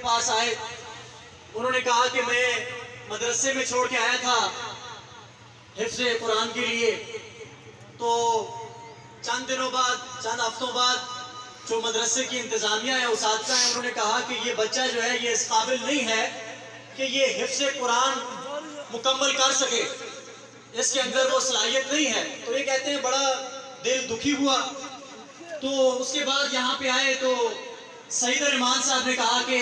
پاس آئے. انہوں نے کہا کہ میں مدرسے میں چھوڑ کے آیا تھا حفظ قرآن کے لیے، تو چند دنوں بعد، چند ہفتوں بعد جو مدرسے کی انتظامیہ ہے، اساتذہ ہیں، انہوں نے کہا کہ یہ بچہ جو ہے یہ اس قابل نہیں ہے کہ یہ حفظ قرآن مکمل کر سکے، اس کے اندر وہ صلاحیت نہیں ہے. تو یہ کہتے ہیں بڑا دل دکھی ہوا. تو اس کے بعد یہاں پہ آئے تو سعید الرحمان صاحب نے کہا کہ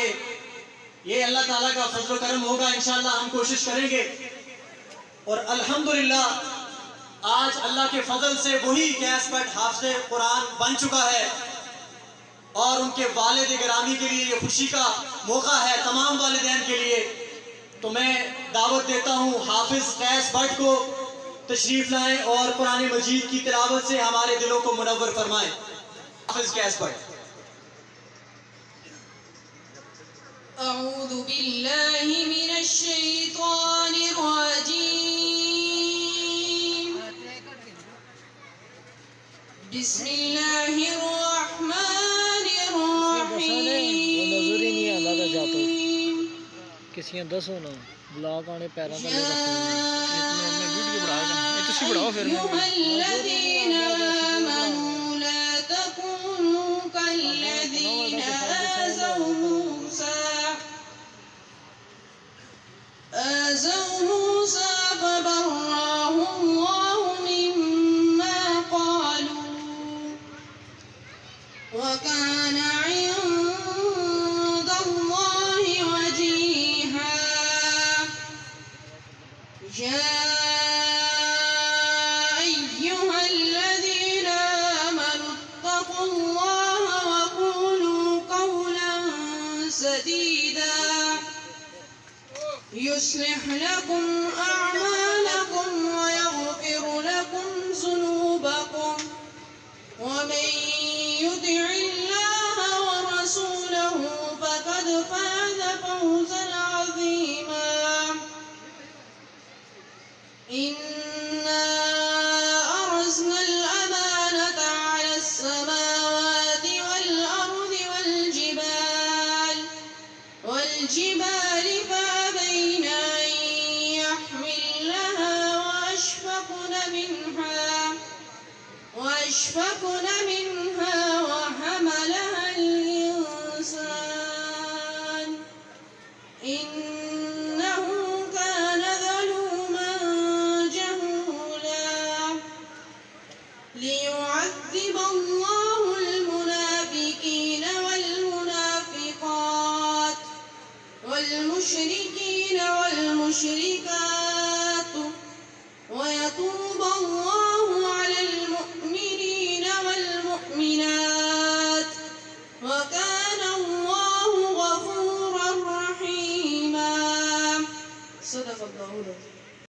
یہ اللہ تعالیٰ کا فضل و کرم ہوگا، انشاءاللہ ہم کوشش کریں گے. اور الحمدللہ آج اللہ کے فضل سے وہی قیس بٹ حافظ قرآن بن چکا ہے، اور ان کے والد گرامی کے لیے یہ خوشی کا موقع ہے، تمام والدین کے لیے. تو میں دعوت دیتا ہوں حافظ قیس بٹ کو تشریف لائیں اور قرآن مجید کی تلاوت سے ہمارے دلوں کو منور فرمائیں. حافظ قیس بٹ. اعوذ باللہ من الشیطان الرجیم. بسم اللہ الرحمن الرحیم. کسی دس ہونا بلاک آنے پیروں کا ویڈیو الذین آمنوا لا تکونوا کالذین آذوا موسى فبرأه الله مما قالوا وكان عند الله وجيها. يا أيها الذين آمنوا اتقوا الله وقولوا قولا سديدا يصلح لكم أعمالكم ويغفر لكم ذنوبكم، ومن يطع الله ورسوله فقد فاز فوزا عظيما. إنا أرسلنا الأمانة على السماوات والأرض والجبال فأبين أن يحملنها وأشفقن منها وحملها الإنسان إنه كان ظلوما جهولا. ليعذب الله المنافقين والمنافقات والمشركين والمشركات